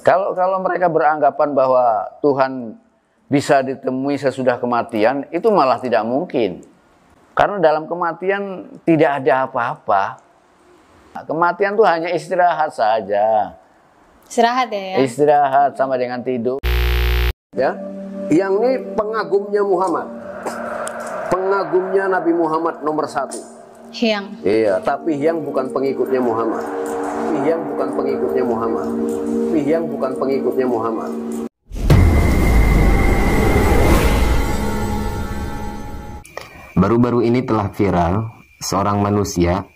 Kalau mereka beranggapan bahwa Tuhan bisa ditemui sesudah kematian, itu malah tidak mungkin. Karena dalam kematian tidak ada apa-apa. Kematian itu hanya istirahat saja. Istirahat ya? Istirahat sama dengan tidur. Ya, yang ini pengagumnya Muhammad, pengagumnya Nabi Muhammad nomor 1. Hyang. Iya, tapi Hyang bukan pengikutnya Muhammad. Hyang bukan pengikutnya Muhammad. Hyang bukan pengikutnya Muhammad. Baru-baru ini telah viral seorang manusia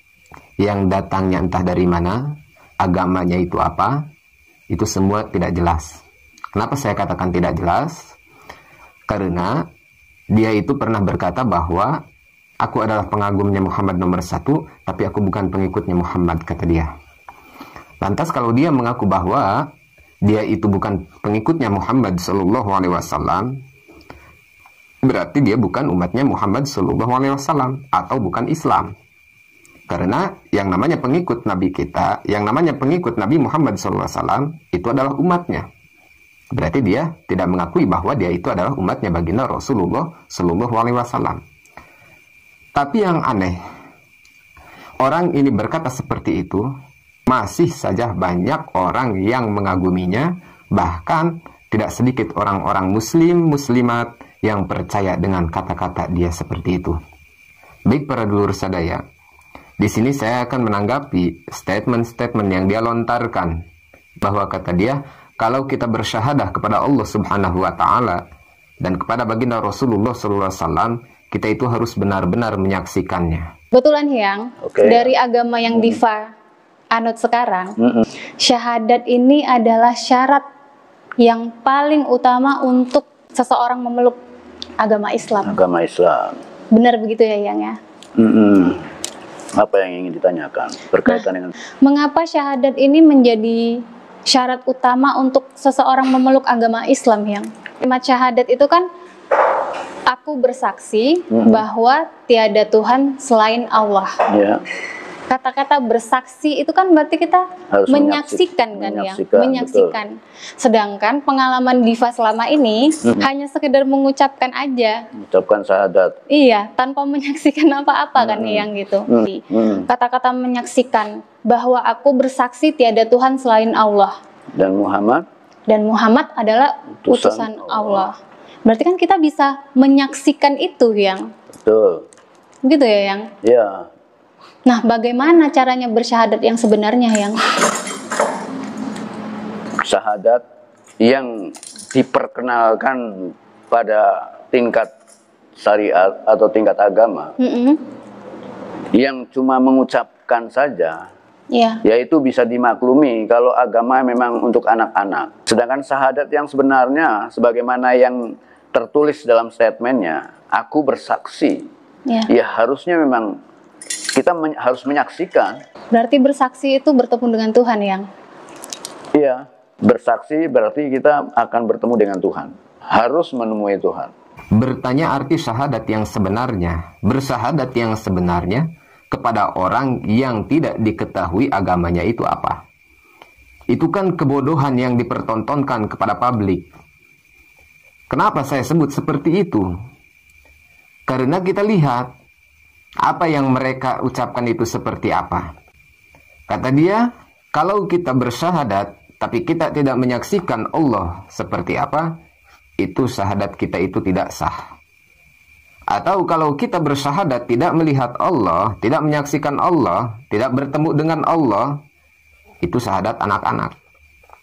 yang datangnya entah dari mana, agamanya itu apa, itu semua tidak jelas. Kenapa saya katakan tidak jelas? Karena dia itu pernah berkata bahwa aku adalah pengagumnya Muhammad nomor 1, tapi aku bukan pengikutnya Muhammad, kata dia. Lantas kalau dia mengaku bahwa dia itu bukan pengikutnya Muhammad Sallallahu Alaihi Wasallam, berarti dia bukan umatnya Muhammad Sallallahu Alaihi Wasallam atau bukan Islam. Karena yang namanya pengikut Nabi kita, yang namanya pengikut Nabi Muhammad Sallallahu Alaihi Wasallam itu adalah umatnya. Berarti dia tidak mengakui bahwa dia itu adalah umatnya baginda Rasulullah Sallallahu Alaihi Wasallam. Tapi yang aneh, orang ini berkata seperti itu, masih saja banyak orang yang mengaguminya, bahkan tidak sedikit orang-orang muslim, muslimat yang percaya dengan kata-kata dia seperti itu. Baik para dulur sadaya, di sini saya akan menanggapi statement-statement yang dia lontarkan, bahwa kata dia, kalau kita bersyahadah kepada Allah Subhanahu wa Ta'ala dan kepada baginda Rasulullah Sallallahu Alaihi Wasallam, kita itu harus benar-benar menyaksikannya. Betulan Hyang, dari agama yang Diva anut sekarang, syahadat ini adalah syarat yang paling utama untuk seseorang memeluk agama Islam. Agama Islam. Benar begitu ya Hyang ya? Apa yang ingin ditanyakan berkaitan dengan mengapa syahadat ini menjadi syarat utama untuk seseorang memeluk agama Islam, Hyang? Kalimat syahadat itu kan aku bersaksi bahwa tiada Tuhan selain Allah. Ya. Kata-kata bersaksi itu kan berarti kita harus menyaksikan kan ya, menyaksikan. Betul. Sedangkan pengalaman Diva selama ini hanya sekedar mengucapkan aja. Mengucapkan syahadat. Iya, tanpa menyaksikan apa-apa kan yang gitu. Kata-kata menyaksikan bahwa aku bersaksi tiada Tuhan selain Allah. Dan Muhammad adalah utusan Allah. Berarti kan kita bisa menyaksikan itu yang. Betul. Gitu ya yang. Iya. Nah, bagaimana caranya bersyahadat yang sebenarnya, Yang? Syahadat yang diperkenalkan pada tingkat syariat atau tingkat agama, yang cuma mengucapkan saja, yaitu bisa dimaklumi kalau agama memang untuk anak-anak. Sedangkan syahadat yang sebenarnya, sebagaimana yang tertulis dalam statementnya, aku bersaksi, ya harusnya memang kita harus menyaksikan. Berarti bersaksi itu bertemu dengan Tuhan, Yang? Iya, bersaksi berarti kita akan bertemu dengan Tuhan. Harus menemui Tuhan. Bertanya arti syahadat yang sebenarnya, bersyahadat yang sebenarnya kepada orang yang tidak diketahui agamanya itu apa. Itu kan kebodohan yang dipertontonkan kepada publik. Kenapa saya sebut seperti itu? Karena kita lihat apa yang mereka ucapkan itu seperti apa. Kata dia, kalau kita bersyahadat tapi kita tidak menyaksikan Allah seperti apa, itu syahadat kita itu tidak sah. Atau kalau kita bersyahadat tidak melihat Allah, tidak menyaksikan Allah, tidak bertemu dengan Allah, itu syahadat anak-anak.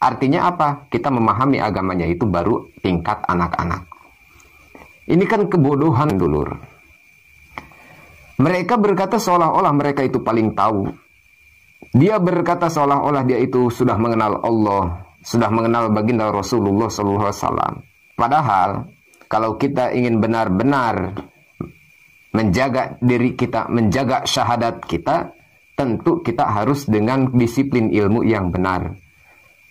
Artinya apa? Kita memahami agamanya itu baru tingkat anak-anak. Ini kan kebodohan, dulur. Mereka berkata seolah-olah mereka itu paling tahu. Dia berkata seolah-olah dia itu sudah mengenal Allah, sudah mengenal baginda Rasulullah SAW. Padahal, kalau kita ingin benar-benar menjaga diri kita, menjaga syahadat kita, tentu kita harus dengan disiplin ilmu yang benar.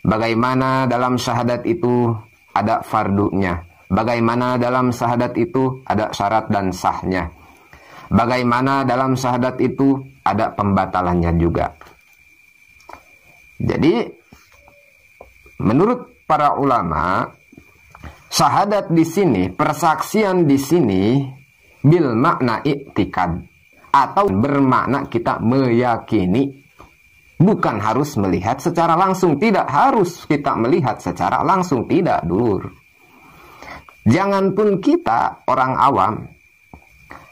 Bagaimana dalam syahadat itu ada fardunya. Bagaimana dalam syahadat itu ada syarat dan sahnya. Bagaimana dalam syahadat itu ada pembatalannya juga. Jadi menurut para ulama, syahadat di sini, persaksian di sini bil makna i'tikad, atau bermakna kita meyakini. Bukan harus melihat secara langsung, tidak harus kita melihat secara langsung, tidak dulur. Jangan pun kita orang awam,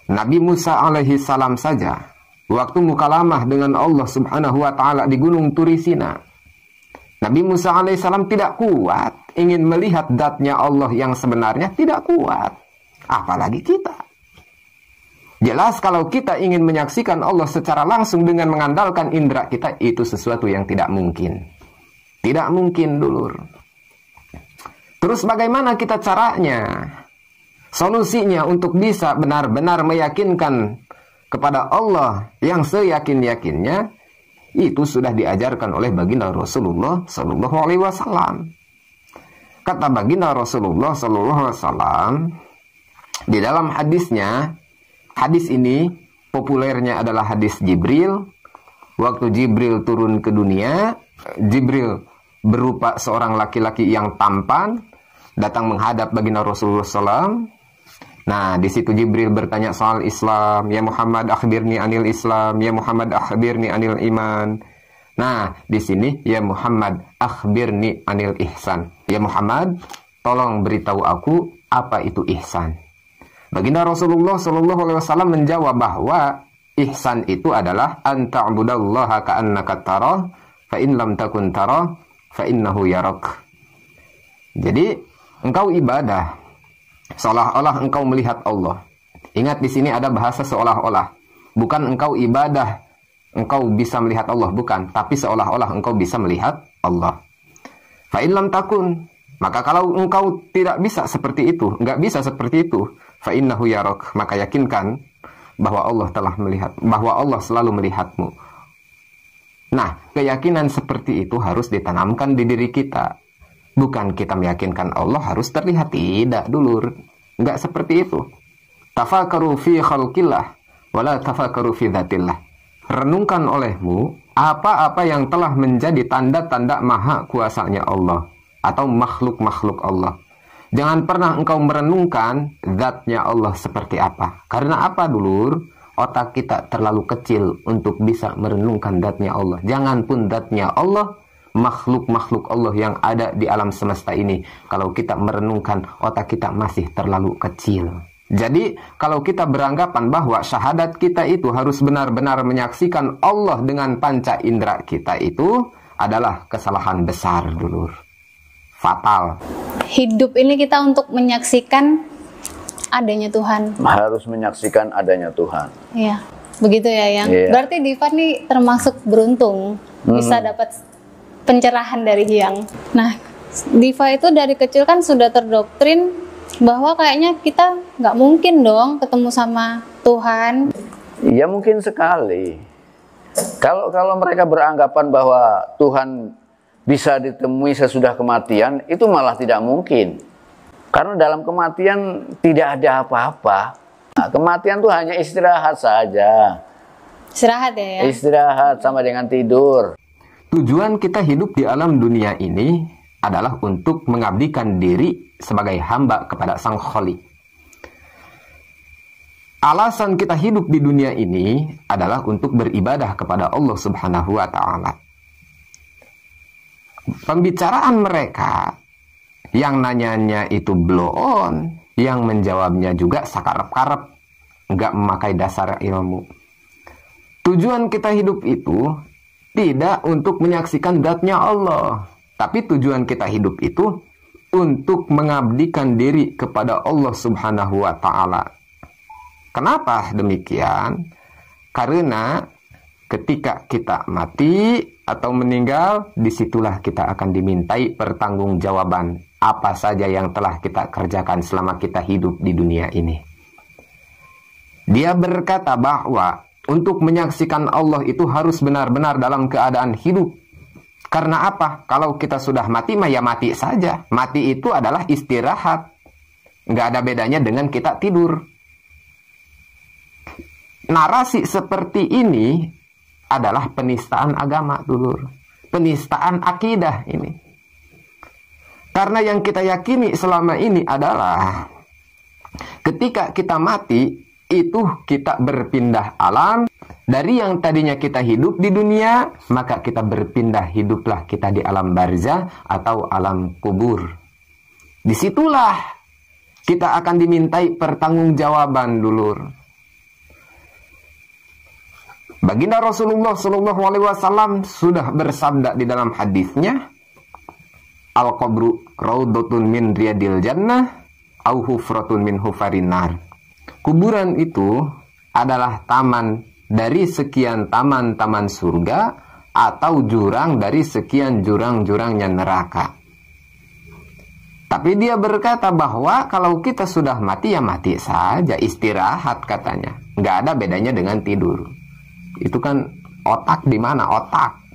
Nabi Musa alaihi salam saja, waktu mukalamah dengan Allah subhanahu wa ta'ala di gunung Turisina, Nabi Musa alaihi salam tidak kuat ingin melihat zatnya Allah yang sebenarnya, tidak kuat. Apalagi kita. Jelas kalau kita ingin menyaksikan Allah secara langsung dengan mengandalkan indera kita, itu sesuatu yang tidak mungkin. Tidak mungkin dulur. Terus bagaimana kita caranya? Solusinya untuk bisa benar-benar meyakinkan kepada Allah yang seyakin-yakinnya, itu sudah diajarkan oleh baginda Rasulullah Sallallahu Alaihi Wasallam. Kata baginda Rasulullah Sallallahu Alaihi Wasallam di dalam hadisnya, hadis ini populernya adalah hadis Jibril. Waktu Jibril turun ke dunia, Jibril berupa seorang laki-laki yang tampan, datang menghadap baginda Rasulullah SAW. Nah, di situ Jibril bertanya soal Islam. Ya Muhammad, akhbirni anil Islam. Ya Muhammad, akhbirni anil iman. Nah, di sini, ya Muhammad, akhbirni anil ihsan. Ya Muhammad, tolong beritahu aku apa itu ihsan. Baginda Rasulullah SAW menjawab bahwa ihsan itu adalah an ta'budallaha ka'annaka tarah, fa in lam takun tarah, fa innahu yarak. Jadi, engkau ibadah seolah-olah engkau melihat Allah. Ingat, di sini ada bahasa seolah-olah. Bukan engkau ibadah, engkau bisa melihat Allah, bukan. Tapi seolah-olah engkau bisa melihat Allah. Fa in lam takun, maka kalau engkau tidak bisa seperti itu, enggak bisa seperti itu, fa innahu yarak, maka yakinkan bahwa Allah telah melihat, bahwa Allah selalu melihatmu. Nah, keyakinan seperti itu harus ditanamkan di diri kita. Bukan kita meyakinkan Allah harus terlihat, tidak dulur. Enggak seperti itu. Tafakaru fi khalqillah wala tafakaru fi dzatillah. Renungkan olehmu apa-apa yang telah menjadi tanda-tanda maha kuasanya Allah atau makhluk-makhluk Allah. Jangan pernah engkau merenungkan zatnya Allah seperti apa. Karena apa dulur? Otak kita terlalu kecil untuk bisa merenungkan zatnya Allah. Jangan pun zatnya Allah, makhluk-makhluk Allah yang ada di alam semesta ini. Kalau kita merenungkan, otak kita masih terlalu kecil. Jadi, kalau kita beranggapan bahwa syahadat kita itu harus benar-benar menyaksikan Allah dengan panca indera kita, itu adalah kesalahan besar dulur. Fatal. Hidup ini kita untuk menyaksikan adanya Tuhan. Harus menyaksikan adanya Tuhan. Iya, begitu ya Yang. Iya. Berarti Diva nih termasuk beruntung bisa dapat pencerahan dari Yang. Nah, Diva itu dari kecil kan sudah terdoktrin bahwa kayaknya kita nggak mungkin dong ketemu sama Tuhan. Ya mungkin sekali. Kalau mereka beranggapan bahwa Tuhan bisa ditemui sesudah kematian, itu malah tidak mungkin. Karena dalam kematian tidak ada apa-apa. Nah, kematian itu hanya istirahat saja. Istirahat ya? Istirahat sama dengan tidur. Tujuan kita hidup di alam dunia ini adalah untuk mengabdikan diri sebagai hamba kepada Sang Khalik. Alasan kita hidup di dunia ini adalah untuk beribadah kepada Allah Subhanahu wa Ta'ala. Pembicaraan mereka yang nanyanya itu blow on, yang menjawabnya juga sakarep-karep, nggak memakai dasar ilmu. Tujuan kita hidup itu tidak untuk menyaksikan zatnya Allah, tapi tujuan kita hidup itu untuk mengabdikan diri kepada Allah Subhanahu wa Ta'ala. Kenapa demikian? Karena ketika kita mati atau meninggal, disitulah kita akan dimintai pertanggungjawaban apa saja yang telah kita kerjakan selama kita hidup di dunia ini. Dia berkata bahwa untuk menyaksikan Allah itu harus benar-benar dalam keadaan hidup. Karena apa? Kalau kita sudah mati, ya mati saja. Mati itu adalah istirahat. Nggak ada bedanya dengan kita tidur. Narasi seperti ini adalah penistaan agama, dulur. Penistaan akidah ini. Karena yang kita yakini selama ini adalah ketika kita mati, itu kita berpindah alam. Dari yang tadinya kita hidup di dunia, maka kita berpindah hiduplah kita di alam barzah atau alam kubur. Disitulah kita akan dimintai pertanggungjawaban, dulur. Baginda Rasulullah SAW sudah bersabda di dalam hadisnya, al-qabru raudhatun min riyadil jannah au hufratun min hufarin nar. Kuburan itu adalah taman dari sekian taman-taman surga atau jurang dari sekian jurang-jurangnya neraka. Tapi dia berkata bahwa kalau kita sudah mati, ya mati saja, istirahat katanya. Nggak ada bedanya dengan tidur. Itu kan otak di mana? Otak.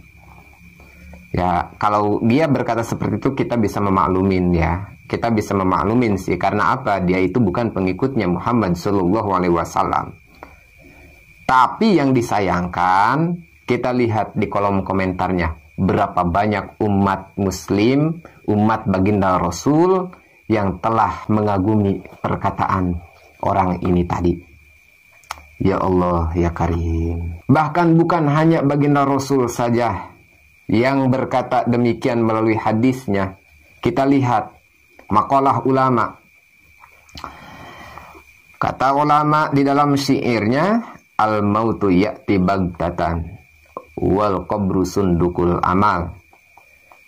Ya, kalau dia berkata seperti itu kita bisa memaklumin ya. Kita bisa memaklumin sih, karena apa? Dia itu bukan pengikutnya Muhammad SAW. Tapi yang disayangkan, kita lihat di kolom komentarnya, berapa banyak umat muslim, umat baginda Rasul yang telah mengagumi perkataan orang ini tadi. Ya Allah, ya Karim. Bahkan bukan hanya baginda Rasul saja yang berkata demikian melalui hadisnya. Kita lihat makalah ulama. Kata ulama di dalam syairnya, al-mautu ya'ti baghtatan wal qabru sundukul amal.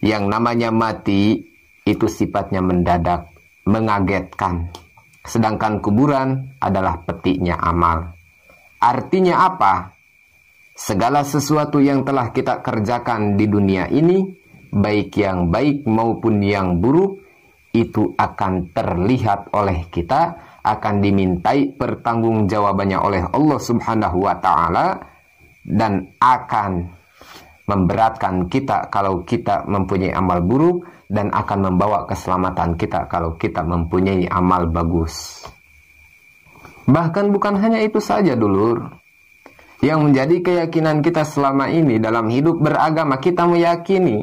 Yang namanya mati itu sifatnya mendadak, mengagetkan. Sedangkan kuburan adalah petiknya amal. Artinya apa? Segala sesuatu yang telah kita kerjakan di dunia ini, baik yang baik maupun yang buruk, itu akan terlihat oleh kita, akan dimintai pertanggungjawabannya oleh Allah Subhanahu wa Ta'ala, dan akan memberatkan kita kalau kita mempunyai amal buruk, dan akan membawa keselamatan kita kalau kita mempunyai amal bagus. Bahkan bukan hanya itu saja, dulur. Yang menjadi keyakinan kita selama ini dalam hidup beragama, kita meyakini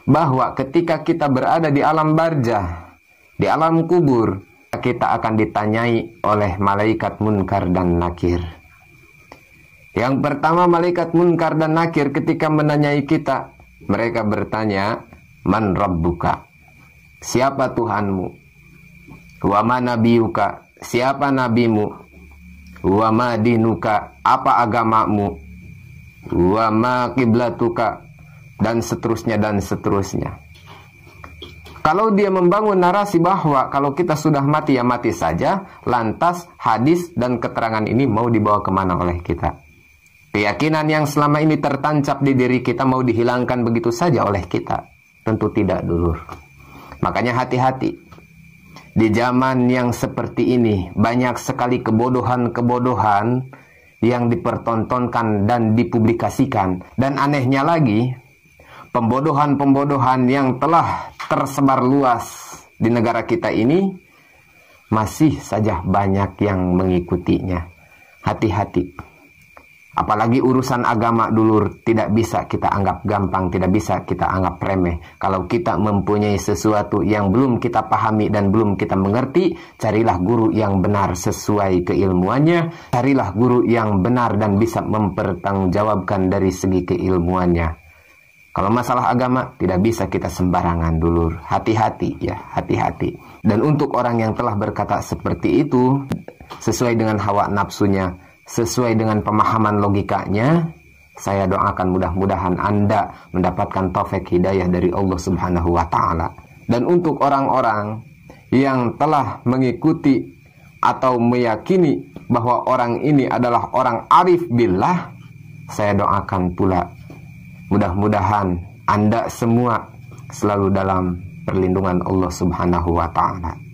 bahwa ketika kita berada di alam barzah, di alam kubur, kita akan ditanyai oleh malaikat munkar dan nakir. Yang pertama, malaikat munkar dan nakir ketika menanyai kita, mereka bertanya, man rabbuka? Siapa Tuhanmu? Wa ma nabiyuka? Siapa nabimu? Wa ma dinuka? Apa agamamu? Wa ma kiblatuka? Dan seterusnya dan seterusnya. Kalau dia membangun narasi bahwa kalau kita sudah mati ya mati saja, lantas hadis dan keterangan ini mau dibawa kemana oleh kita? Keyakinan yang selama ini tertancap di diri kita mau dihilangkan begitu saja oleh kita? Tentu tidak, dulur. Makanya hati-hati. Di zaman yang seperti ini, banyak sekali kebodohan-kebodohan yang dipertontonkan dan dipublikasikan. Dan anehnya lagi, pembodohan-pembodohan yang telah tersebar luas di negara kita ini, masih saja banyak yang mengikutinya. Hati-hati. Apalagi urusan agama, dulur, tidak bisa kita anggap gampang, tidak bisa kita anggap remeh. Kalau kita mempunyai sesuatu yang belum kita pahami dan belum kita mengerti, carilah guru yang benar sesuai keilmuannya. Carilah guru yang benar dan bisa mempertanggungjawabkan dari segi keilmuannya. Kalau masalah agama, tidak bisa kita sembarangan, dulur. Hati-hati ya, hati-hati. Dan untuk orang yang telah berkata seperti itu, sesuai dengan hawa nafsunya, sesuai dengan pemahaman logikanya, saya doakan mudah-mudahan Anda mendapatkan taufik hidayah dari Allah Subhanahu wa Ta'ala. Dan untuk orang-orang yang telah mengikuti atau meyakini bahwa orang ini adalah orang arif billah, saya doakan pula mudah-mudahan Anda semua selalu dalam perlindungan Allah Subhanahu wa Ta'ala.